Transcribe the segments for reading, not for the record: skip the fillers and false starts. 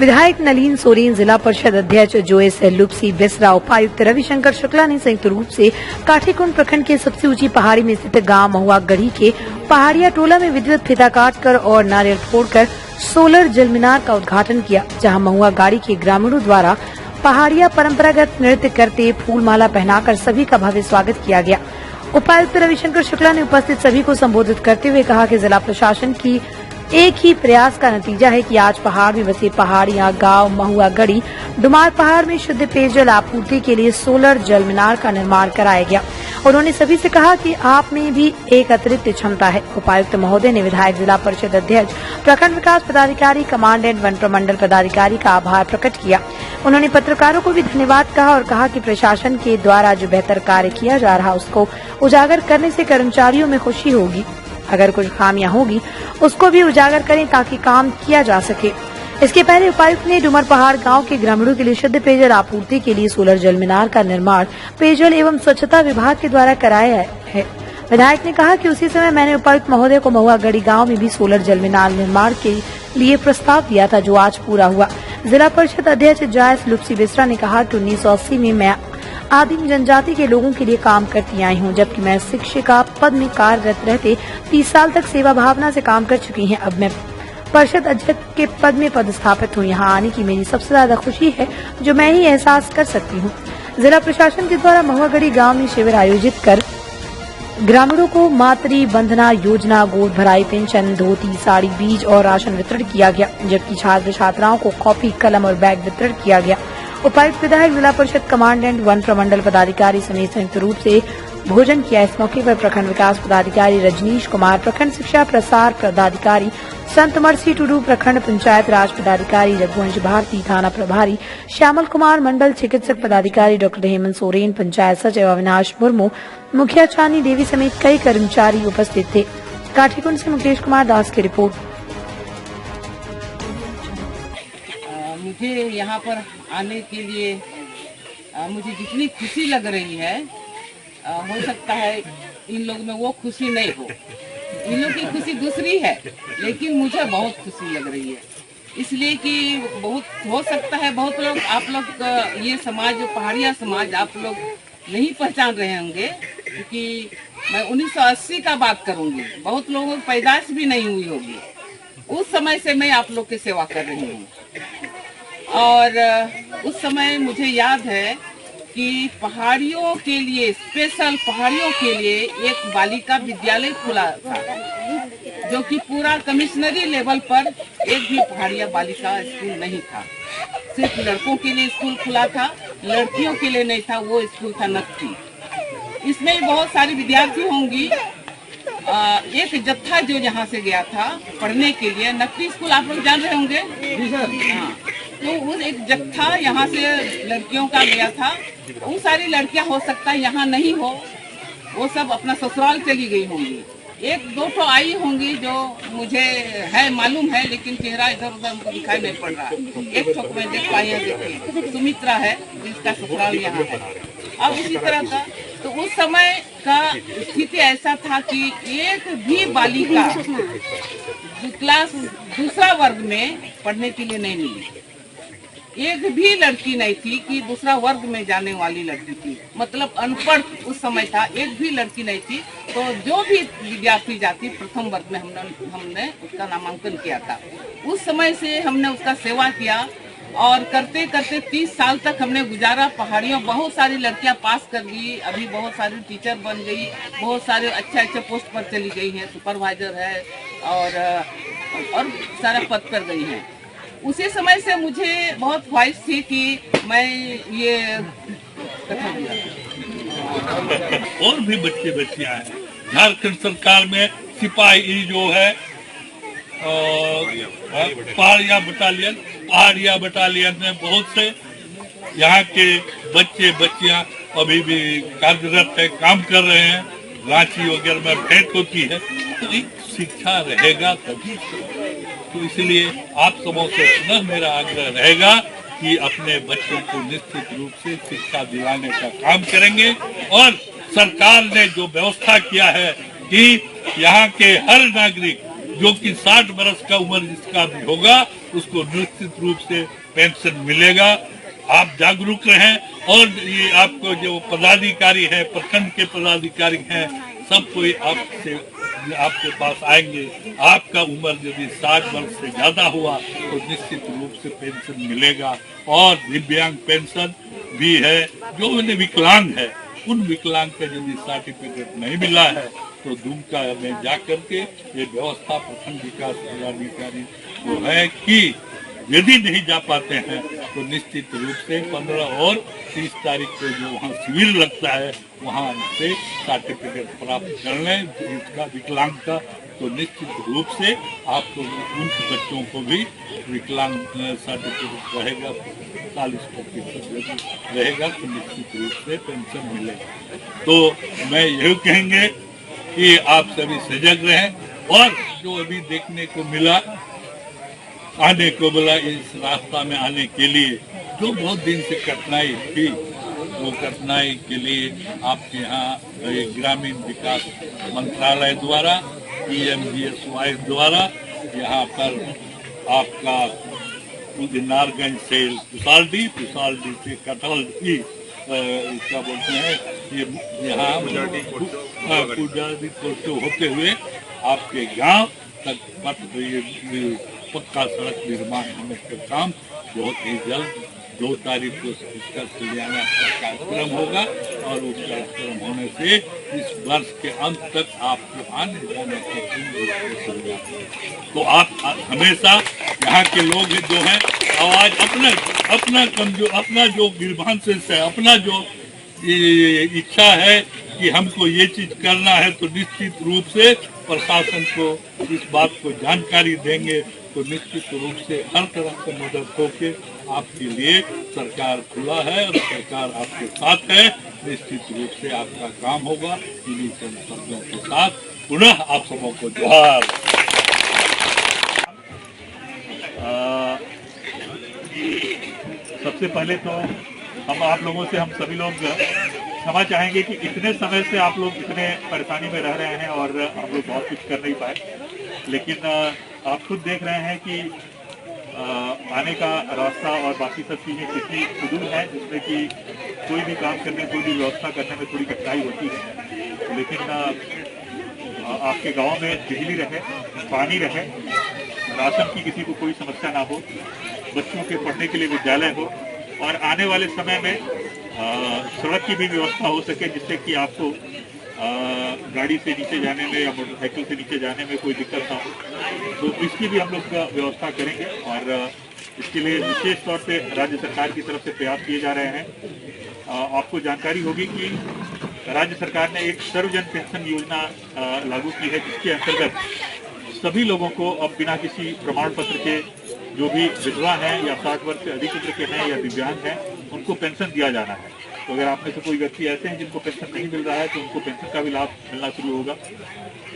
विधायक नलिन सोरेन, जिला परिषद अध्यक्ष जोएस लुप्सी बेसरा, उपायुक्त रविशंकर शुक्ला ने संयुक्त रूप से काठीकुंड प्रखंड के सबसे ऊंची पहाड़ी में स्थित गांव महुआ गढ़ी के पहाड़िया टोला में विद्युत फीता काटकर और नारियल फोड़कर सोलर जल मीनार का उद्घाटन किया, जहां महुआ गाड़ी के ग्रामीणों द्वारा पहाड़िया परंपरागत नृत्य करते फूल माला पहनाकर सभी का भव्य स्वागत किया गया। उपायुक्त रविशंकर शुक्ला ने उपस्थित सभी को संबोधित करते हुए कहा कि जिला प्रशासन की एक ही प्रयास का नतीजा है कि आज पहाड़ में बसे पहाड़ियां गांव महुआ गढ़ी डुमार पहाड़ में शुद्ध पेयजल आपूर्ति के लिए सोलर जल मीनार का निर्माण कराया गया। उन्होंने सभी से कहा कि आप में भी एक अतिरिक्त क्षमता है। उपायुक्त महोदय ने विधायक, जिला परिषद अध्यक्ष, प्रखंड विकास पदाधिकारी, कमांडेंट, वन प्रमंडल पदाधिकारी का आभार प्रकट किया। उन्होंने पत्रकारों को भी धन्यवाद कहा और कहा कि प्रशासन के द्वारा जो बेहतर कार्य किया जा रहा उसको उजागर करने से कर्मचारियों में खुशी होगी। अगर कुछ खामियां होगी उसको भी उजागर करें ताकि काम किया जा सके। इसके पहले उपायुक्त ने डुमर पहाड़ गांव के ग्रामीणों के लिए शुद्ध पेयजल आपूर्ति के लिए सोलर जल मीनार का निर्माण पेयजल एवं स्वच्छता विभाग के द्वारा कराया है। विधायक ने कहा कि उसी समय मैंने उपायुक्त महोदय को महुआ गढ़ी गांव में भी सोलर जल मीनार निर्माण के लिए प्रस्ताव दिया था, जो आज पूरा हुआ। जिला परिषद अध्यक्ष जोएस लुप्सी बेसरा ने कहा कि 1980 में मैं आदिम जनजाति के लोगों के लिए काम करती आई हूं, जबकि मैं शिक्षिका पद में कार्यरत रहते 30 साल तक सेवा भावना से काम कर चुकी हैं। अब मैं परिषद अध्यक्ष के पद में पदस्थापित हूं। यहां आने की मेरी सबसे ज्यादा खुशी है, जो मैं ही एहसास कर सकती हूं। जिला प्रशासन के द्वारा महुआ गढ़ी गाँव में शिविर आयोजित कर ग्रामीणों को मातृ बंधना योजना, गोद भराई पेंशन, धोती, साड़ी, बीज और राशन वितरण किया गया, जबकि छात्र छात्राओं को कॉपी, कलम और बैग वितरण किया गया। उपायुक्त, विधायक, जिला परिषद, कमांडेंट, वन प्रमंडल पदाधिकारी समेत संयुक्त रूप से भोजन किया। इस मौके पर प्रखंड विकास पदाधिकारी रजनीश कुमार, प्रखंड शिक्षा प्रसार पदाधिकारी संत मरसी टुडू, प्रखंड पंचायत राज पदाधिकारी रघुवंश भारती, थाना प्रभारी श्यामल कुमार मंडल, चिकित्सक पदाधिकारी डॉक्टर हेमंत सोरेन, पंचायत सचिव अविनाश मुर्मू, मुखिया चानी देवी समेत कई कर्मचारी उपस्थित थे। काठीकुंड से मुकेश कुमार दास की रिपोर्ट। मुझे यहाँ पर आने के लिए मुझे जितनी खुशी लग रही है, हो सकता है इन लोगों में वो खुशी नहीं हो। इन लोगों की खुशी दूसरी है, लेकिन मुझे बहुत खुशी लग रही है, इसलिए कि बहुत हो सकता है बहुत लोग, आप लोग ये समाज, जो पहाड़िया समाज, आप लोग नहीं पहचान रहे होंगे, क्योंकि मैं 1980 का बात करूंगी। बहुत लोगों की पैदाइश भी नहीं हुई होगी। उस समय से मैं आप लोग की सेवा कर रही हूँ और उस समय मुझे याद है कि पहाड़ियों के लिए, स्पेशल पहाड़ियों के लिए एक बालिका विद्यालय खुला था, जो कि पूरा कमिश्नरी लेवल पर एक भी पहाड़िया बालिका स्कूल नहीं था। सिर्फ लड़कों के लिए स्कूल खुला था, लड़कियों के लिए नहीं था। वो स्कूल था नकटी। इसमें बहुत सारी विद्यार्थी होंगी। एक जत्था जो यहाँ से गया था पढ़ने के लिए, नकटी स्कूल आप लोग जान रहे होंगे। हाँ, तो उस एक जत्था यहाँ से लड़कियों का गया था। वो सारी लड़कियां हो सकता है यहाँ नहीं हो, वो सब अपना ससुराल चली गई होंगी। एक दो तो आई होंगी जो मुझे है मालूम है, लेकिन चेहरा इधर उधर हमको दिखाई नहीं पड़ रहा। एक ठोक में देख पाई है, देखिए सुमित्रा है जिसका ससुराल यहाँ है। अब इसी तरह का, तो उस समय का स्थिति ऐसा था कि एक भी बालिका क्लास दूसरा वर्ग में पढ़ने के लिए नहीं मिली। एक भी लड़की नहीं थी कि दूसरा वर्ग में जाने वाली लड़की थी, मतलब अनपढ़ उस समय था। एक भी लड़की नहीं थी। तो जो भी विद्यार्थी जाती प्रथम वर्ग में हमने उसका नामांकन किया था। उस समय से हमने उसका सेवा किया और करते करते 30 साल तक हमने गुजारा। पहाड़ियों बहुत सारी लड़कियां पास कर गई, अभी बहुत सारी टीचर बन गई, बहुत सारे अच्छे पोस्ट पर चली गई हैं, सुपरवाइजर है और सारा पद पर गई हैं। उसी समय से मुझे बहुत ख्वाहिश थी कि मैं ये और भी बच्चे बच्चियां हैं। झारखंड सरकार में सिपाही जो है पहाड़िया बटालियन में बहुत से यहाँ के बच्चे बच्चियां अभी भी कार्यरत है, काम कर रहे हैं। रांची वगैरह में भेंट होती है, तो एक शिक्षा रहेगा तभी। तो इसलिए आप सबों से पुनः मेरा आग्रह रहेगा कि अपने बच्चों को निश्चित रूप से शिक्षा दिलाने का काम करेंगे। और सरकार ने जो व्यवस्था किया है कि यहाँ के हर नागरिक जो कि 60 वर्ष का उम्र जिसका भी होगा, उसको निश्चित रूप से पेंशन मिलेगा। आप जागरूक रहें और ये आपको जो पदाधिकारी है, प्रखंड के पदाधिकारी हैं, सब कोई आपके पास आएंगे। आपका उम्र यदि 60 वर्ष से ज्यादा हुआ तो निश्चित रूप से पेंशन मिलेगा। और दिव्यांग पेंशन भी है, जो उन्हें विकलांग है, उन विकलांग का यदि सर्टिफिकेट नहीं मिला है तो दुमका में जाकर के ये व्यवस्था प्रखंड विकास पदाधिकारी को है कि यदि नहीं जा पाते हैं तो निश्चित रूप से 15 और 30 तारीख को जो वहाँ शिविर लगता है वहाँ से सर्टिफिकेट प्राप्त कर लें इसका विकलांग का, तो निश्चित रूप से आपको उन बच्चों को भी विकलांग सर्टिफिकेट रहेगा, 40% रहेगा तो निश्चित रूप से पेंशन मिलेगा। तो मैं यही कहेंगे कि आप सभी सजग रहें। और जो अभी देखने को मिला, आने को बोला, इस रास्ता में आने के लिए जो बहुत दिन से कठिनाई थी, वो कठिनाई के लिए आपके यहाँ ग्रामीण विकास मंत्रालय द्वारा, PMGSY द्वारा यहाँ पर आपका नारगंज से कुसालडी से कटहलडी क्या बोलते हैं, ये यहाँ पुजारी को होते हुए आपके गांव तक पक्का सड़क निर्माण होने का काम बहुत ही जल्द 2 तारीख को इसका शिलान्यास का कार्यक्रम होगा। और उस कार्यक्रम होने से इस वर्ष के अंत तक आपके आने जाने का पूर्ण सुविधा। तो आप हमेशा यहाँ के लोग जो हैं आवाज अपना जो ग्रीवांसेस है, अपना जो इच्छा है कि हमको ये चीज करना है, तो निश्चित रूप से प्रशासन को इस बात को जानकारी देंगे तो निश्चित रूप से हर तरह से मदद होके आपके लिए सरकार खुला है और सरकार आपके साथ है। निश्चित रूप से आपका काम होगा। इन्हीं शब्दों के साथ पुनः आप सबों को जोहार। सबसे पहले तो हम आप लोगों से, हम सभी लोग क्षमा चाहेंगे कि इतने समय से आप लोग इतने परेशानी में रह रहे हैं और हम लोग बहुत कुछ कर नहीं पाए। लेकिन आप खुद देख रहे हैं कि आने का रास्ता और बाकी सब चीज़ें कितनी सुदूर है, जिसमें कि कोई भी काम करने, कोई भी व्यवस्था करने में थोड़ी कठिनाई होती है। लेकिन आपके गांव में बिजली रहे, पानी रहे, राशन की किसी को कोई समस्या ना हो, बच्चों के पढ़ने के लिए विद्यालय हो और आने वाले समय में सड़क की भी व्यवस्था हो सके, जिससे कि आपको गाड़ी से नीचे जाने में या मोटरसाइकिल से नीचे जाने में कोई दिक्कत ना हो। तो इसकी भी हम लोग व्यवस्था करेंगे और इसके लिए विशेष तौर पे राज्य सरकार की तरफ से प्रयास किए जा रहे हैं। आपको जानकारी होगी कि राज्य सरकार ने एक सर्वजन पेंशन योजना लागू की है, जिसके अंतर्गत सभी लोगों को अब बिना किसी प्रमाण पत्र के, जो भी विधवा हैं या 60 वर्ष से अधिक उम्र के हैं या दिव्यांग हैं, उनको पेंशन दिया जाना है। तो अगर आप में से कोई व्यक्ति ऐसे हैं जिनको पेंशन नहीं मिल रहा है तो उनको पेंशन का भी लाभ मिलना शुरू होगा।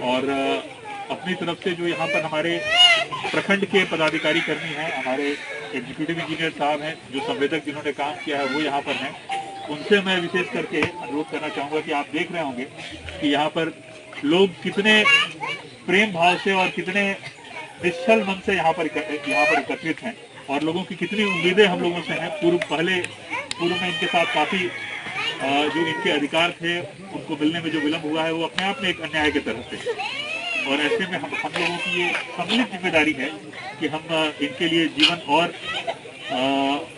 और अपनी तरफ से जो यहाँ पर हमारे प्रखंड के पदाधिकारी कर्मी हैं, हमारे एग्जीक्यूटिव इंजीनियर साहब हैं, जो संवेदक जिन्होंने काम किया है वो यहाँ पर हैं, उनसे मैं विशेष करके अनुरोध करना चाहूँगा कि आप देख रहे होंगे कि यहाँ पर लोग कितने प्रेम भाव से और कितने निश्चल मन से यहाँ पर एकत्रित हैं और लोगों की कितनी उम्मीदें हम लोगों से हैं। पूर्व में इनके साथ काफ़ी जो इनके अधिकार थे उनको मिलने में जो विलम्ब हुआ है वो अपने आप में एक अन्याय की तरह से, और ऐसे में हम लोगों की ये सम्मिलित जिम्मेदारी है कि हम इनके लिए जीवन और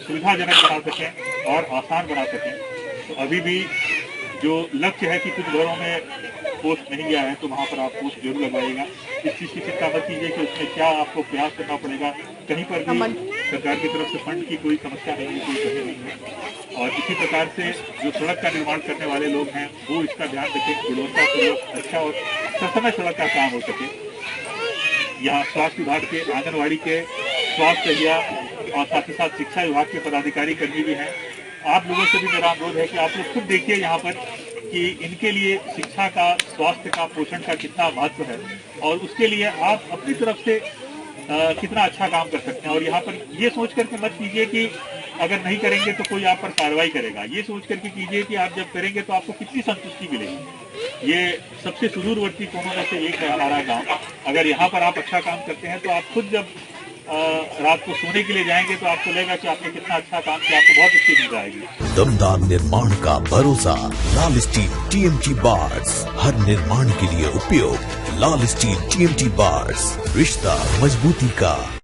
सुविधाजनक बना सकें और आसान बना सकें। तो अभी भी जो लक्ष्य है कि कुछ घरों में पोस्ट नहीं गया है तो वहाँ पर आप पोस्ट जरूर लगवाइएगा। इस चीज़ की चिंता मत कीजिए कि उसमें क्या आपको प्रयास करना पड़ेगा, कहीं पर भी सरकार की तरफ से फंड की कोई समस्या नहीं है, कोई कमी नहीं है। और इसी प्रकार से जो सड़क का निर्माण करने वाले लोग हैं वो इसका ध्यान रखें, गुणवत्तापूर्वक अच्छा और ससमय सड़क का काम हो सके। यहाँ स्वास्थ्य विभाग के, आंगनबाड़ी के स्वास्थ्य या और साथ ही साथ शिक्षा विभाग के पदाधिकारी कर्मी भी हैं। आप लोगों से भी मेरा अनुरोध है कि आप लोग खुद देखिए यहाँ पर कि इनके लिए शिक्षा का, स्वास्थ्य का, पोषण का कितना महत्व है और उसके लिए आप अपनी तरफ से कितना अच्छा काम कर सकते हैं। और यहाँ पर ये सोच करके मत कीजिए कि अगर नहीं करेंगे तो कोई आप पर कार्रवाई करेगा, ये सोच करके कीजिए कि आप जब करेंगे तो आपको कितनी संतुष्टि मिलेगी। ये सबसे सुदूरवर्ती कोनों में से एक है हमारा गाँव। अगर यहाँ पर आप अच्छा काम करते हैं तो आप खुद जब रात को सोने के लिए जाएंगे तो आपको लगेगा कि आपने कितना अच्छा काम किया, आपको बहुत अच्छी नींद आएगी। दमदार निर्माण का भरोसा लाल स्टील TMT बार्स, हर निर्माण के लिए उपयोग लाल स्टील TMT बार्स, रिश्ता मजबूती का।